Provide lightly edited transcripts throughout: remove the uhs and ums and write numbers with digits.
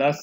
10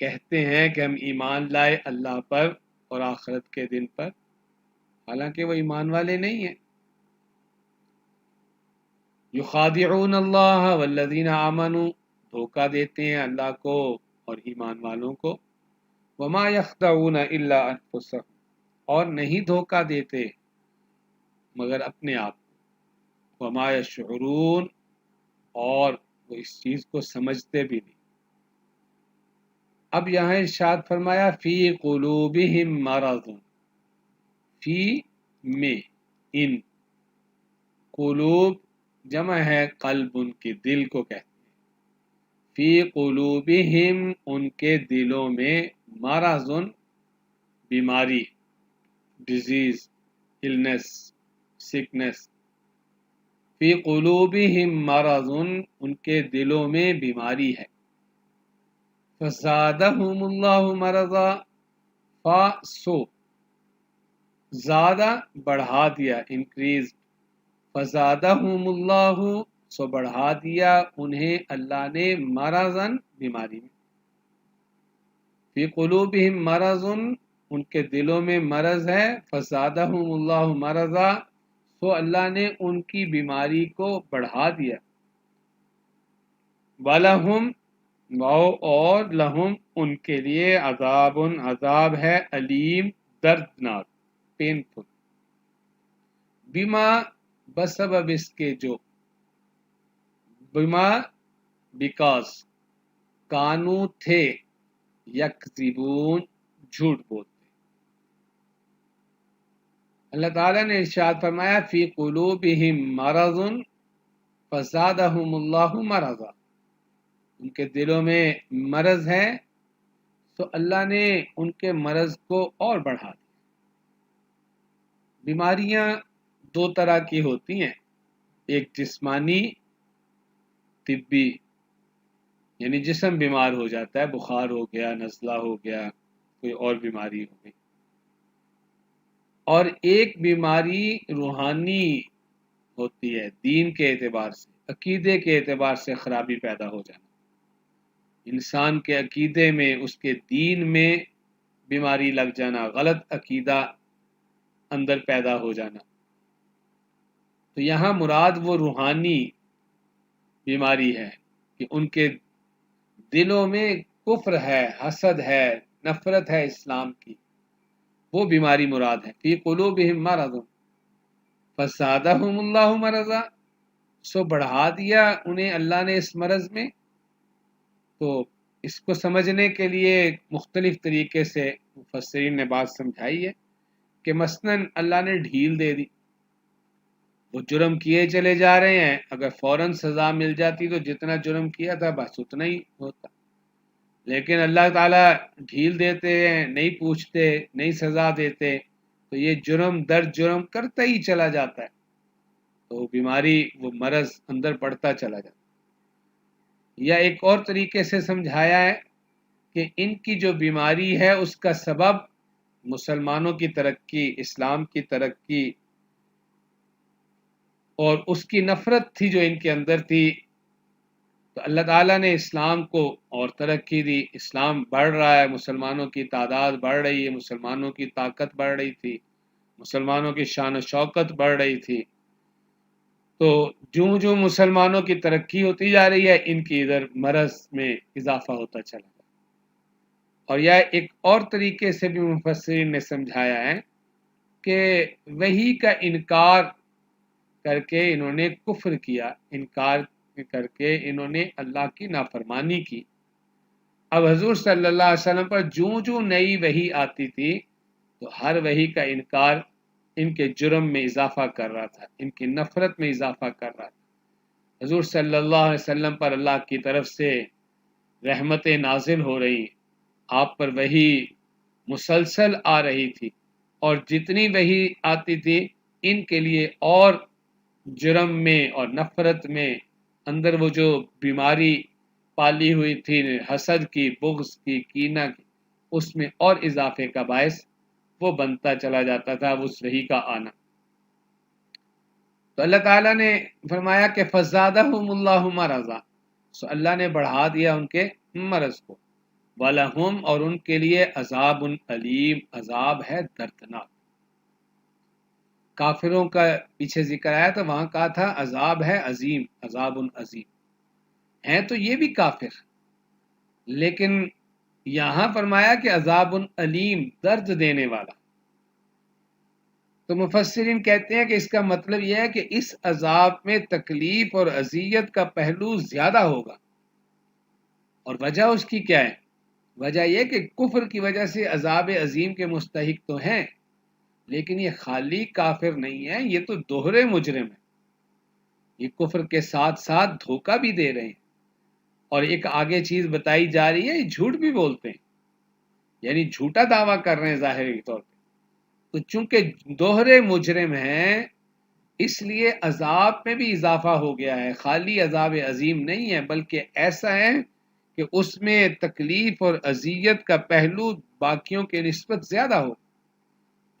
کہتے ہیں کہ ہم ایمان لائے اللہ پر اور آخرت کے دن پر، حالانکہ وہ ایمان والے نہیں ہیں۔ یخادعون اللہ والذین آمنوا، دھوکہ دیتے ہیں اللہ کو اور ایمان والوں کو۔ وما یخدعون الا انفسهم، اور نہیں دھوکہ دیتے مگر اپنے آپ کو۔ وما یشعرون، اور وہ اس چیز کو سمجھتے بھی نہیں۔ اب یہاں ارشاد فرمایا فی قلوبہم مرض، فی میں، ان، قلوب جمع ہے قلب، ان کے دل کو کہتے ہیں۔ فی قلوبہم، ان کے دلوں میں، مرض، بیماری، ڈیزیز، النس، سکنس۔ فی قلوبہم مرض، ان کے دلوں میں بیماری ہے۔ فزادہم اللہ مرضا، سو زیادہ بڑھا دیا، انکریز، فزادہم اللہ، سو بڑھا دیا انہیں اللہ نے، مرضاً، بیماری میں۔ فی قلوبہم مرض، ان کے دلوں میں مرض ہے، فزادہم اللہ مرضا، سو اللہ نے ان کی بیماری کو بڑھا دیا۔ وَلَهُمْ، اور لہم، ان کے لیے، عذاب، عذاب ہے، علیم، دردناک، پینفل، بما، بسبب اس کے جو، بما، بیکاز، کانو تھے، یکذبون، جھوٹ بولتے۔ اللہ تعالیٰ نے ارشاد فرمایا فی قلوبہم مرض فزادہم اللہ مرضا، ان کے دلوں میں مرض ہے تو اللہ نے ان کے مرض کو اور بڑھا دیا۔ بیماریاں دو طرح کی ہوتی ہیں، ایک جسمانی، طبی، یعنی جسم بیمار ہو جاتا ہے، بخار ہو گیا، نزلہ ہو گیا، کوئی اور بیماری ہو گئی، اور ایک بیماری روحانی ہوتی ہے، دین کے اعتبار سے، عقیدے کے اعتبار سے خرابی پیدا ہو جانا، انسان کے عقیدے میں، اس کے دین میں بیماری لگ جانا، غلط عقیدہ اندر پیدا ہو جانا۔ تو یہاں مراد وہ روحانی بیماری ہے کہ ان کے دلوں میں کفر ہے، حسد ہے، نفرت ہے اسلام کی، وہ بیماری مراد ہے۔ فی قلوبہم مرض فزادہم اللہ مرضا، سو بڑھا دیا انہیں اللہ نے اس مرض میں۔ تو اس کو سمجھنے کے لیے مختلف طریقے سے مفسرین نے بات سمجھائی ہے کہ مثلاً اللہ نے ڈھیل دے دی، وہ جرم کیے چلے جا رہے ہیں، اگر فوراً سزا مل جاتی تو جتنا جرم کیا تھا بس اتنا ہی ہوتا، لیکن اللہ تعالیٰ ڈھیل دیتے ہیں، نہیں پوچھتے، نہیں سزا دیتے، تو یہ جرم در جرم کرتا ہی چلا جاتا ہے، تو بیماری، وہ مرض اندر پڑتا چلا جاتا ہے۔ یا ایک اور طریقے سے سمجھایا ہے کہ ان کی جو بیماری ہے اس کا سبب مسلمانوں کی ترقی، اسلام کی ترقی، اور اس کی نفرت تھی جو ان کے اندر تھی، تو اللہ تعالیٰ نے اسلام کو اور ترقی دی، اسلام بڑھ رہا ہے، مسلمانوں کی تعداد بڑھ رہی ہے، مسلمانوں کی طاقت بڑھ رہی تھی، مسلمانوں کی شان و شوکت بڑھ رہی تھی، تو جوں جوں مسلمانوں کی ترقی ہوتی جا رہی ہے، ان کی ادھر مرض میں اضافہ ہوتا چلا جائے۔ اور یہ ایک اور طریقے سے بھی مفسرین نے سمجھایا ہے کہ وحی کا انکار کر کے انہوں نے کفر کیا، انکار کر کے انہوں نے اللہ کی نافرمانی کی۔ اب حضور صلی اللہ علیہ وسلم پر جوں جوں نئی وحی آتی تھی تو ہر وحی کا انکار ان کے جرم میں اضافہ کر رہا تھا، ان کی نفرت میں اضافہ کر رہا تھا۔ حضور صلی اللہ علیہ وسلم پر اللہ کی طرف سے رحمتیں نازل ہو رہی، آپ پر وحی مسلسل آ رہی تھی، اور جتنی وحی آتی تھی ان کے لیے اور جرم میں اور نفرت میں، اندر وہ جو بیماری پالی ہوئی تھی حسد کی، بغض کی، کینہ کی، اس میں اور اضافے کا باعث وہ بنتا چلا جاتا تھا، اس وحی کا آنا۔ تو اللہ تعالیٰ نے فرمایا کہ فزادہم اللہ مرضا، سو اللہ نے بڑھا دیا ان کے مرض کو۔ وَلَهُمْ اور ان کے لیے عذاب علیم عذاب ہے دردناک. کافروں کا پیچھے ذکر آیا تو وہاں کہا تھا عذاب ہے عظیم، عذاب عظیم. ہیں تو یہ بھی کافر، لیکن یہاں فرمایا کہ عذاب علیم درد دینے والا. تو مفسرین کہتے ہیں کہ اس کا مطلب یہ ہے کہ اس عذاب میں تکلیف اور اذیت کا پہلو زیادہ ہوگا. اور وجہ اس کی کیا ہے؟ وجہ یہ کہ کفر کی وجہ سے عذاب عظیم کے مستحق تو ہیں، لیکن یہ خالی کافر نہیں ہے، یہ تو دوہرے مجرم ہیں. یہ کفر کے ساتھ ساتھ دھوکہ بھی دے رہے ہیں. اور ایک آگے چیز بتائی جا رہی ہے، یہ جھوٹ بھی بولتے ہیں، یعنی جھوٹا دعویٰ کر رہے ہیں ظاہری طور پہ. تو چونکہ دوہرے مجرم ہیں اس لیے عذاب میں بھی اضافہ ہو گیا ہے. خالی عذاب عظیم نہیں ہے، بلکہ ایسا ہے کہ اس میں تکلیف اور اذیت کا پہلو باقیوں کے نسبت زیادہ ہو.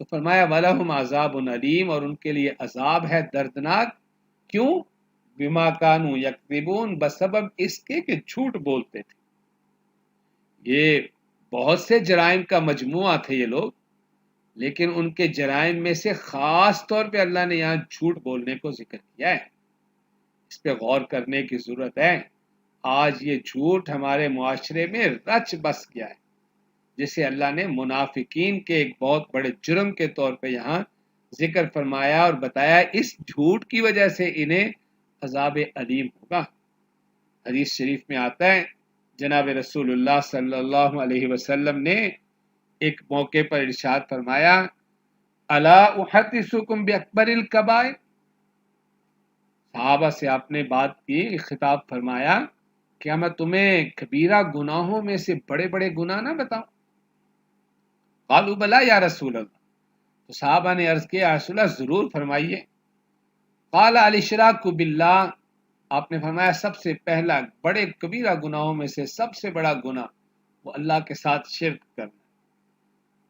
تو فرمایا وَلَهُمْ عَذَابٌ علیم، اور ان کے لیے عذاب ہے دردناک. کیوں؟ بما کانوا یکذبون، بسبب اس کے کہ جھوٹ بولتے تھے. یہ بہت سے جرائم کا مجموعہ تھے یہ لوگ، لیکن ان کے جرائم میں سے خاص طور پہ اللہ نے یہاں جھوٹ بولنے کو ذکر کیا ہے. اس پہ غور کرنے کی ضرورت ہے. آج یہ جھوٹ ہمارے معاشرے میں رچ بس گیا ہے، جسے اللہ نے منافقین کے ایک بہت بڑے جرم کے طور پہ یہاں ذکر فرمایا اور بتایا اس جھوٹ کی وجہ سے انہیں عذاب علیم ہوگا. حدیث شریف میں آتا ہے جناب رسول اللہ صلی اللہ علیہ وسلم نے ایک موقع پر ارشاد فرمایا الا احدثکم باکبر الکبائر. صحابہ سے آپ نے بات کی، خطاب فرمایا کیا میں تمہیں کبیرہ گناہوں میں سے بڑے بڑے گناہ نہ بتاؤں؟ قالوا بلا یا رسول اللہ. تو صحابہ نے عرض کیا رسول اللہ ضرور فرمائیے. قال الاشراک باللہ، آپ نے فرمایا سب سے پہلا بڑے کبیرہ گناہوں میں سے سب سے بڑا گناہ وہ اللہ کے ساتھ شرک کرنا.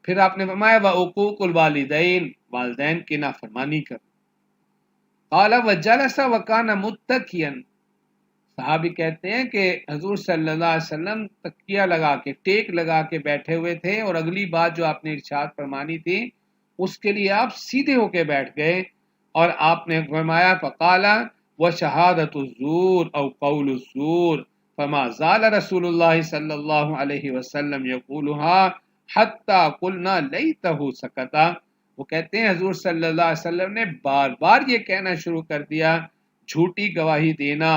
پھر آپ نے فرمایا وعقوق الوالدین، والدین کی نافرمانی کرنا. قال وجلس وکان متکئا، صحابی کہتے ہیں کہ حضور صلی اللہ علیہ وسلم تکیہ لگا کے ٹیک لگا کے بیٹھے ہوئے تھے، اور اگلی بات جو آپ نے ارشاد فرمانی تھی اس کے لیے آپ سیدھے ہو کے بیٹھ گئے، اور آپ نے فرمایا فقال وشہادۃ الزور او قول الزور فما زال رسول اللہ صلی اللہ علیہ وسلم یقولها حتی قلنا لیتہ سکتا. وہ کہتے ہیں حضور صلی اللہ علیہ وسلم نے بار بار یہ کہنا شروع کر دیا جھوٹی گواہی دینا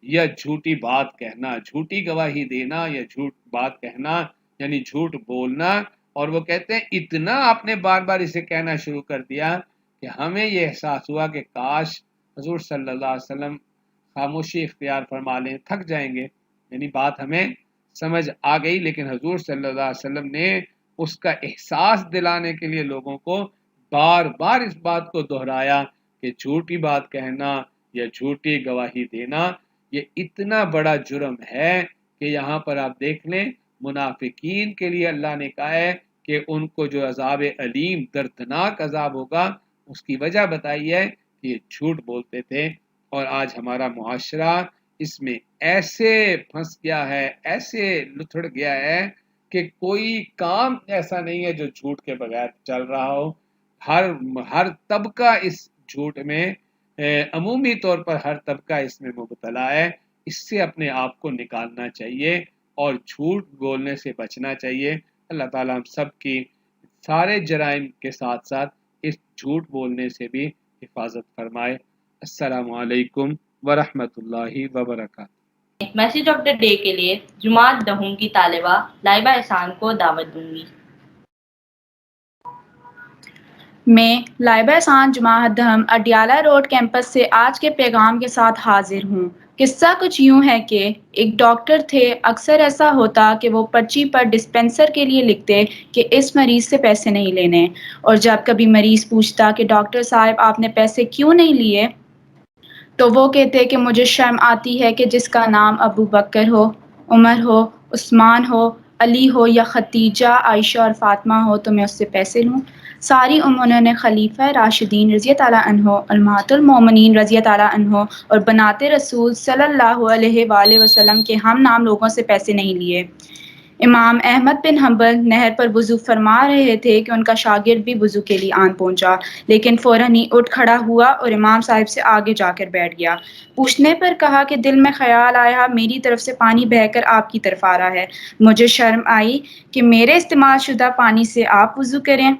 یا جھوٹی بات کہنا، جھوٹی گواہی دینا یا جھوٹ بات کہنا یعنی جھوٹ بولنا. اور وہ کہتے ہیں اتنا آپ نے بار بار اسے کہنا شروع کر دیا کہ ہمیں یہ احساس ہوا کہ کاش حضور صلی اللہ علیہ وسلم خاموشی اختیار فرما لیں، تھک جائیں گے. یعنی بات ہمیں سمجھ آ گئی، لیکن حضور صلی اللہ علیہ وسلم نے اس کا احساس دلانے کے لیے لوگوں کو بار بار اس بات کو دہرایا کہ جھوٹی بات کہنا یا جھوٹی گواہی دینا یہ اتنا بڑا جرم ہے کہ یہاں پر آپ دیکھ لیں منافقین کے لیے اللہ نے کہا ہے کہ ان کو جو عذاب علیم دردناک عذاب ہوگا اس کی وجہ بتائی ہے کہ یہ جھوٹ بولتے تھے. اور آج ہمارا معاشرہ اس میں ایسے پھنس گیا ہے، ایسے لتھڑ گیا ہے کہ کوئی کام ایسا نہیں ہے جو جھوٹ کے بغیر چل رہا ہو. ہر طبقہ اس جھوٹ میں عمومی طور پر ہر طبقہ اس میں مبتلا ہے. اس سے اپنے آپ کو نکالنا چاہیے اور جھوٹ بولنے سے بچنا چاہیے. اللہ تعالیٰ ہم سب کی سارے جرائم کے ساتھ ساتھ اس جھوٹ بولنے سے بھی حفاظت فرمائے. السلام علیکم ورحمۃ اللہ وبرکاتہ. میسج آف دا ڈے کے لیے جماعت دہوں کی طالبہ لائبہ احسان کو دعوت دوں گی. میں لائبہ احسان جماعت دہم اڈیالہ روڈ کیمپس سے آج کے پیغام کے ساتھ حاضر ہوں. قصہ کچھ یوں ہے کہ ایک ڈاکٹر تھے. اکثر ایسا ہوتا کہ وہ پرچی پر ڈسپنسر کے لیے لکھتے کہ اس مریض سے پیسے نہیں لینے، اور جب کبھی مریض پوچھتا کہ ڈاکٹر صاحب آپ نے پیسے کیوں نہیں لیے، تو وہ کہتے کہ مجھے شرم آتی ہے کہ جس کا نام ابو بکر ہو، عمر ہو، عثمان ہو، علی ہو یا ختیجہ، عائشہ اور فاطمہ ہو تو میں اس سے پیسے لوں. ساری انہوں نے خلیفہ راشدین رضی اللہ عنہ، امہات المومنین رضی اللہ عنہ اور بنات رسول صلی اللہ علیہ وآلہ وسلم کے ہم نام لوگوں سے پیسے نہیں لیے. امام احمد بن حنبل نہر پر وضو فرما رہے تھے کہ ان کا شاگرد بھی وضو کے لیے آن پہنچا، لیکن فوراً ہی اٹھ کھڑا ہوا اور امام صاحب سے آگے جا کر بیٹھ گیا۔ پوچھنے پر کہا کہ دل میں خیال آیا میری طرف سے پانی بہہ کر آپ کی طرف آ رہا ہے، مجھے شرم آئی کہ میرے استعمال شدہ پانی سے آپ وضو کریں۔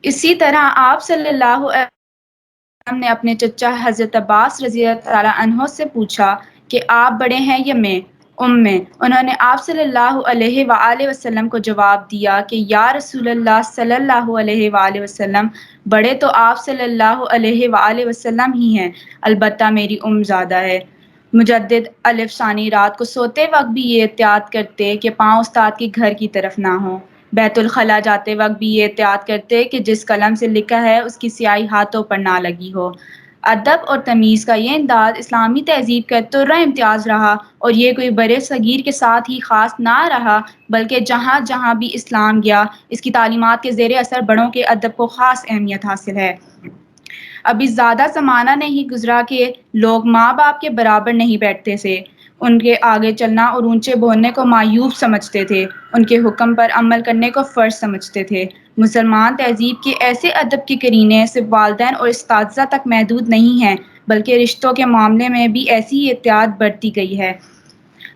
اسی طرح آپ صلی اللہ علیہ وسلم نے اپنے چچا حضرت عباس رضی اللہ تعالیٰ عنہ سے پوچھا کہ آپ بڑے ہیں یا میں؟ میں انہوں نے آپ صلی اللہ علیہ وآلہ وسلم کو جواب دیا کہ یا رسول اللہ صلی اللہ علیہ وآلہ وسلم، بڑے تو آپ صلی اللہ علیہ وآلہ وسلم ہی ہیں، البتہ میری زیادہ ہے۔ مجدد الف ثانی رات کو سوتے وقت بھی یہ احتیاط کرتے کہ پاؤں استاد کے گھر کی طرف نہ ہوں۔ بیت الخلاء جاتے وقت بھی یہ احتیاط کرتے کہ جس قلم سے لکھا ہے اس کی سیاہی ہاتھوں پر نہ لگی ہو۔ ادب اور تمیز کا یہ انداز اسلامی تہذیب کا طرہ امتیاز رہا، اور یہ کوئی برے صغیر کے ساتھ ہی خاص نہ رہا بلکہ جہاں جہاں بھی اسلام گیا اس کی تعلیمات کے زیر اثر بڑوں کے ادب کو خاص اہمیت حاصل ہے۔ ابھی زیادہ زمانہ نہیں گزرا کہ لوگ ماں باپ کے برابر نہیں بیٹھتے تھے، ان کے آگے چلنا اور اونچے بولنے کو معیوب سمجھتے تھے، ان کے حکم پر عمل کرنے کو فرض سمجھتے تھے۔ مسلمان تہذیب کے ایسے ادب کے قرینے صرف والدین اور اساتذہ تک محدود نہیں ہیں بلکہ رشتوں کے معاملے میں بھی ایسی ہی احتیاط برتی گئی ہے۔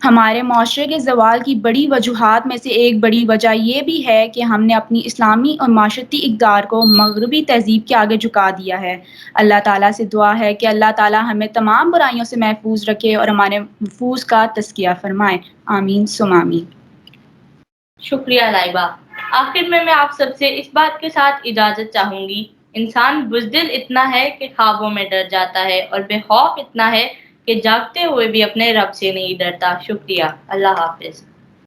ہمارے معاشرے کے زوال کی بڑی وجوہات میں سے ایک بڑی وجہ یہ بھی ہے کہ ہم نے اپنی اسلامی اور معاشرتی اقدار کو مغربی تہذیب کے آگے جھکا دیا ہے۔ اللہ تعالیٰ سے دعا ہے کہ اللہ تعالیٰ ہمیں تمام برائیوں سے محفوظ رکھے اور ہمارے نفوس کا تزکیہ فرمائے، آمین ثم آمین۔ شکریہ لائبہ۔ آخر میں آپ سب سے اس بات کے ساتھ اجازت چاہوں گی، انسان بزدل اتنا ہے کہ خوابوں میں ڈر جاتا ہے اور بے خوف اتنا ہے کہ جاگتے ہوئے بھی اپنے رب سے نہیں ڈرتا۔ شکریہ، اللہ حافظ۔